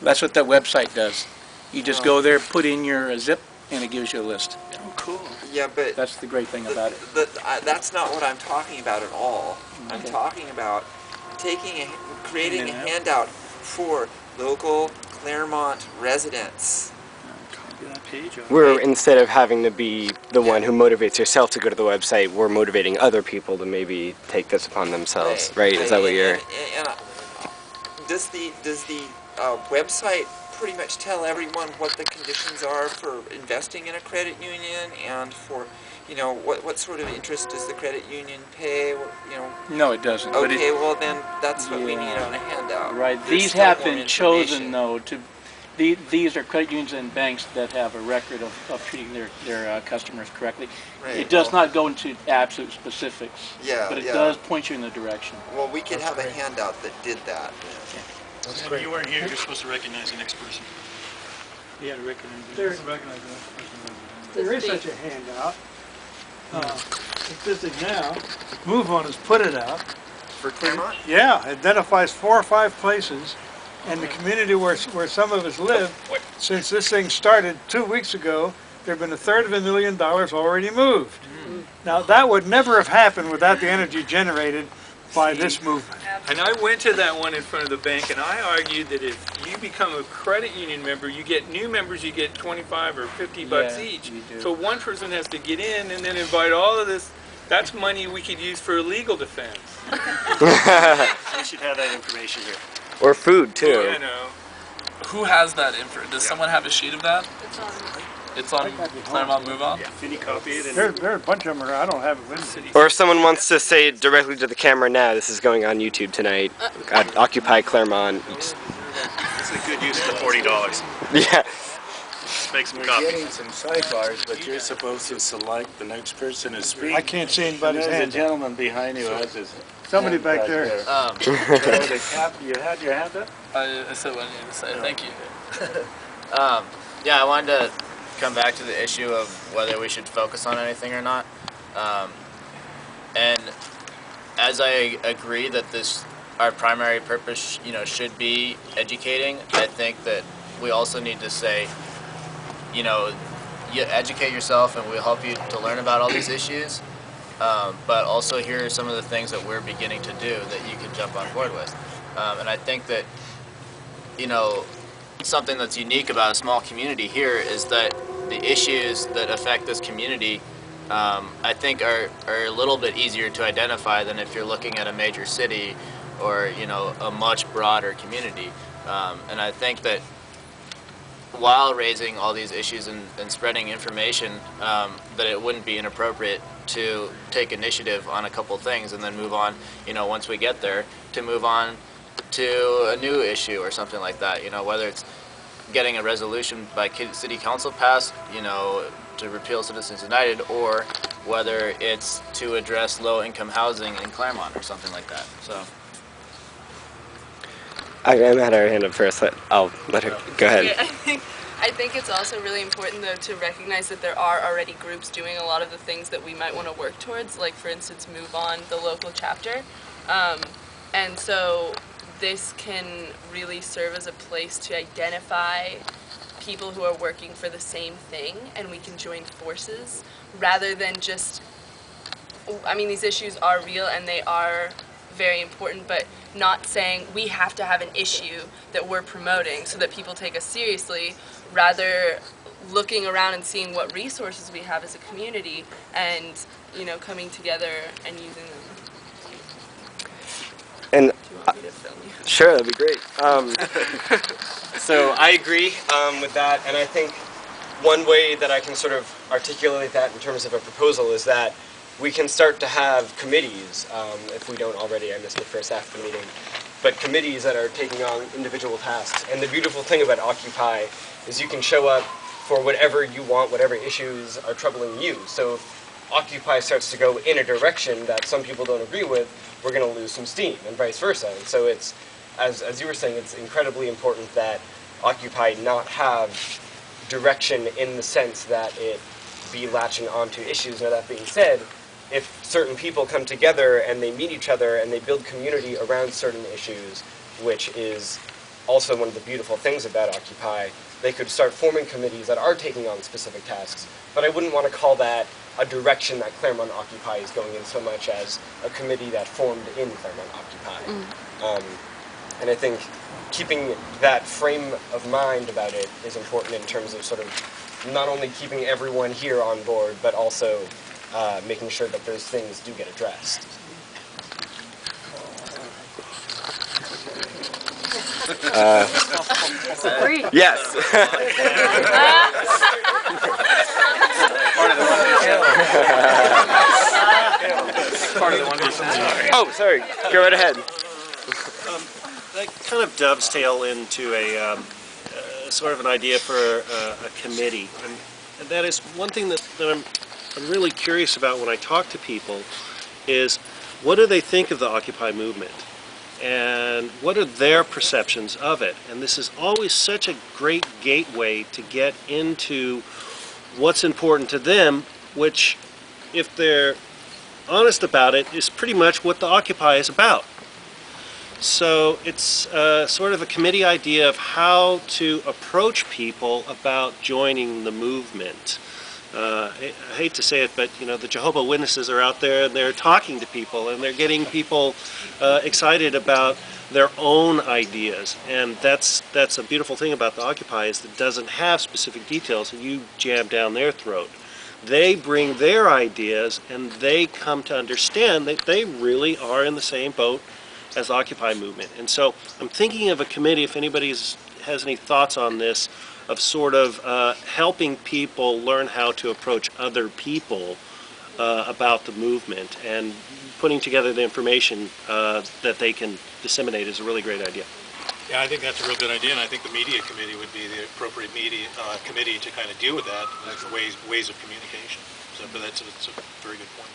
That's what that website does. You just go there, put in your zip, and it gives you a list. Oh, cool. Yeah, but That's the great thing about it. That's not what I'm talking about at all. Okay. I'm talking about creating a handout for local Claremont residents. Copy that page. We're, instead of having to be the one who motivates yourself to go to the website, we're motivating other people to maybe take this upon themselves, right? Is that what you're... Does the website pretty much tell everyone what the conditions are for investing in a credit union, and for, you know, what sort of interest does the credit union pay? You know. No, it doesn't. Okay, well then that's what we need on a handout. Right. There's These still have more been chosen, information. though, to... These are credit unions and banks that have a record of treating their customers correctly. Right, It does not go into absolute specifics, Yeah, but it yeah. does point you in the direction. Well, we could have a handout that did that. That's great. You weren't here, you're supposed to recognize the next person. You had to recognize the next person. There is such a handout. Existing now. Move On has put it out. For Claremont? Yeah, it identifies 4 or 5 places. And the community where some of us live, since this thing started 2 weeks ago, there have been $250,000 already moved. Now, that would never have happened without the energy generated by this movement. And I went to that one in front of the bank, and I argued that if you become a credit union member, you get new members, you get 25 or 50 bucks each. So one person has to get in and then invite all of this. That's money we could use for legal defense. You should have that information here. Or food, too. You know. Who has that info? Does someone have a sheet of that? It's on Claremont Move On? Yeah. Can you copy it? There's a bunch of them around. I don't have it with me. Or if someone wants to say directly to the camera now, this is going on YouTube tonight. Occupy Claremont. It's a good use of the $40. Yeah. Let's make some We're copies. getting some sidebars, but you're supposed to select the next person to speak. I can't see anybody's There's a hand. gentleman behind you who has his Somebody hand back there. So the cap, you had your hand up? I said what I needed to say. Thank you. Yeah, I wanted to come back to the issue of whether we should focus on anything or not. And as I agree that our primary purpose, should be educating, I think that we also need to say, you educate yourself and we'll help you to learn about all these issues. But also here are some of the things that we're beginning to do that you can jump on board with. And I think that, something that's unique about a small community here is that the issues that affect this community, I think are a little bit easier to identify than if you're looking at a major city or, a much broader community. And I think that while raising all these issues and spreading information, that it wouldn't be inappropriate to take initiative on a couple things and then move on, once we get there, to move on to a new issue or something like that, whether it's getting a resolution by city council passed, to repeal Citizens United, or whether it's to address low-income housing in Claremont or something like that. So. I'm had her hand up first. I'll let her go ahead. Okay, I think it's also really important, though, to recognize that there are already groups doing a lot of the things that we might want to work towards, like, for instance, Move On, the local chapter. And so this can really serve as a place to identify people who are working for the same thing, and we can join forces, rather than just, these issues are real and they are very important, but not saying we have to have an issue that we're promoting so that people take us seriously, rather looking around and seeing what resources we have as a community and, coming together and using them. And sure, that'd be great. So I agree with that, and I think one way that I can sort of articulate that in terms of a proposal is that we can start to have committees, if we don't already. I missed the first half of the meeting, but committees that are taking on individual tasks. And the beautiful thing about Occupy is you can show up for whatever you want, whatever issues are troubling you. So if Occupy starts to go in a direction that some people don't agree with, we're going to lose some steam, and vice versa. And so it's, as you were saying, it's incredibly important that Occupy not have direction in the sense that it be latching onto issues. Now, that being said, if certain people come together and they meet each other and they build community around certain issues, which is also one of the beautiful things about Occupy. They could start forming committees that are taking on specific tasks, but I wouldn't want to call that a direction that Claremont Occupy is going in so much as a committee that formed in Claremont Occupy. And I think keeping that frame of mind about it is important in terms of sort of not only keeping everyone here on board, but also making sure that those things do get addressed. Yes. Oh, sorry. Go right ahead. That kind of dovetail into a sort of an idea for a committee, and that is one thing that I'm really curious about when I talk to people is what do they think of the Occupy movement, and what are their perceptions of it? And this is always such a great gateway to get into what's important to them, which, if they're honest about it, is pretty much what the Occupy is about. So it's sort of a committee idea of how to approach people about joining the movement. I hate to say it, but you know, the Jehovah's Witnesses are out there and they're talking to people and they're getting people excited about their own ideas, and that's a beautiful thing about the Occupy, is that it doesn't have specific details and you jam down their throat. They bring their ideas and they come to understand that they really are in the same boat as the Occupy movement. And so I'm thinking of a committee, if anybody has any thoughts on this, of sort of helping people learn how to approach other people about the movement, and putting together the information that they can disseminate is a really great idea. Yeah, I think that's a real good idea, and I think the media committee would be the appropriate media committee to kind of deal with that, ways of communication. So, but it's a very good point.